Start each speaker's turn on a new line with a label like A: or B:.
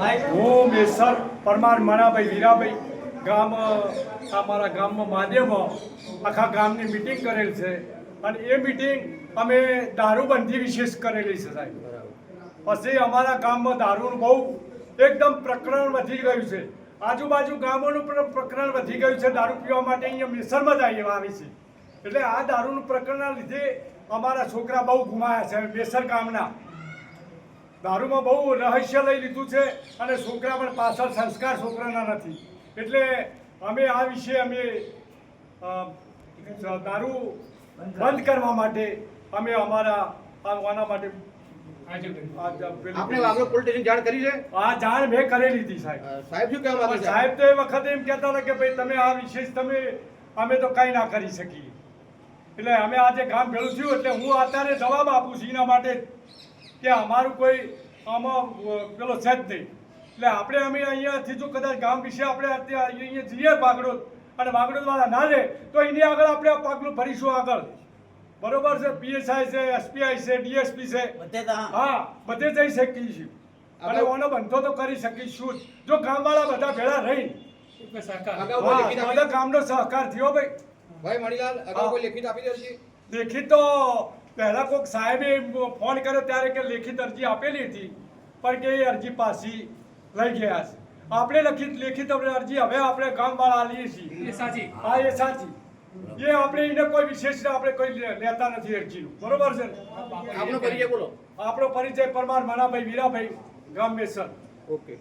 A: હું મેસર પરમાર મણાભાઈ વીરાભાઈ ગામ અમારા ગામમાં મહાદેવમાં આખા ગામની મિટિંગ કરેલ છે અને એ મિટિંગ અમે દારૂબંધી વિશેષ કરેલી છે સાહેબ। પછી અમારા ગામમાં દારૂનું બહુ એકદમ પ્રકરણ વધી ગયું છે, આજુબાજુ ગામોનું પણ પ્રકરણ વધી ગયું છે। દારૂ પીવા માટે અહીંયા મેસરમાં જ આવી છે, એટલે આ દારૂનું પ્રકરણના લીધે અમારા છોકરા બહુ ગુમાયા છે। મેસર ગામના દારૂમાં બહુ રહસ્ય લઈ લીધું છે અને છોકરા પણ પાછળ સંસ્કાર છોકરાના નથી, એટલે અમે આ વિશે અમે દારૂ બંધ કરવા માટે અમે અમારા આના માટે
B: આપણે વાગરો પોલીસ સ્ટેશન જાણ કરી છે?
A: આ જાણ મેં કરેલી હતી સાહેબ।
B: સાહેબ શું કહેવા માંગે છે?
A: સાહેબ તો એ વખતે એમ કહેતા હતા કે ભાઈ તમે આ વિશેષ અમે તો કંઈ ના કરી શકીએ, એટલે અમે આજે ગામ ભેળું થયું એટલે હું અત્યારે જવાબ આપું છું એના માટે કે અમારું કોઈ આમાં પેલો છે જ નહીં, એટલે અમે અહીંયાથી જો કદાચ ગામ વિશે આપણે અત્યારે અહીંયા જઈએ વાગડોદ અને વાગડોદવાળા ના લે તો એની આગળ આપણે આ પગલું ભરીશું આગળ, બરોબર છે? પીએસઆઈ છે, એસપીઆઈ છે, ડીએસપી છે, હા બધે જઈ શકીશું અને ઓનો બંધો તો કરી શકીશું જો ગામવાળા બધા ભેળા રહીને બધા ગામનો સહકાર થયો
B: ભાઈ મણીલાલ, અગાઉ કોઈ લેખિત આપી દે છે?
A: લેખિત તો પહેલા કોઈક સાહેબે ફોન કર્યો ત્યારે કે લેખિત અરજી આપેલી હતી પણ કે એ અરજી પાછી લઈ ગયા છે। આપણે લેખિત અરજી હવે આપણે ગામવાળા આલીએ છીએ, એ સાચી, હા એ સાચી, એ આપણે એને કોઈ વિશેષ આપણે કોઈ લેતા નથી અરજીનું, બરોબર છે?
B: આપણો પરિચય બોલો।
A: આપણો પરિચય પરમાર મણાભાઈ વીરાભાઈ ગામ મેસર।
B: ઓકે।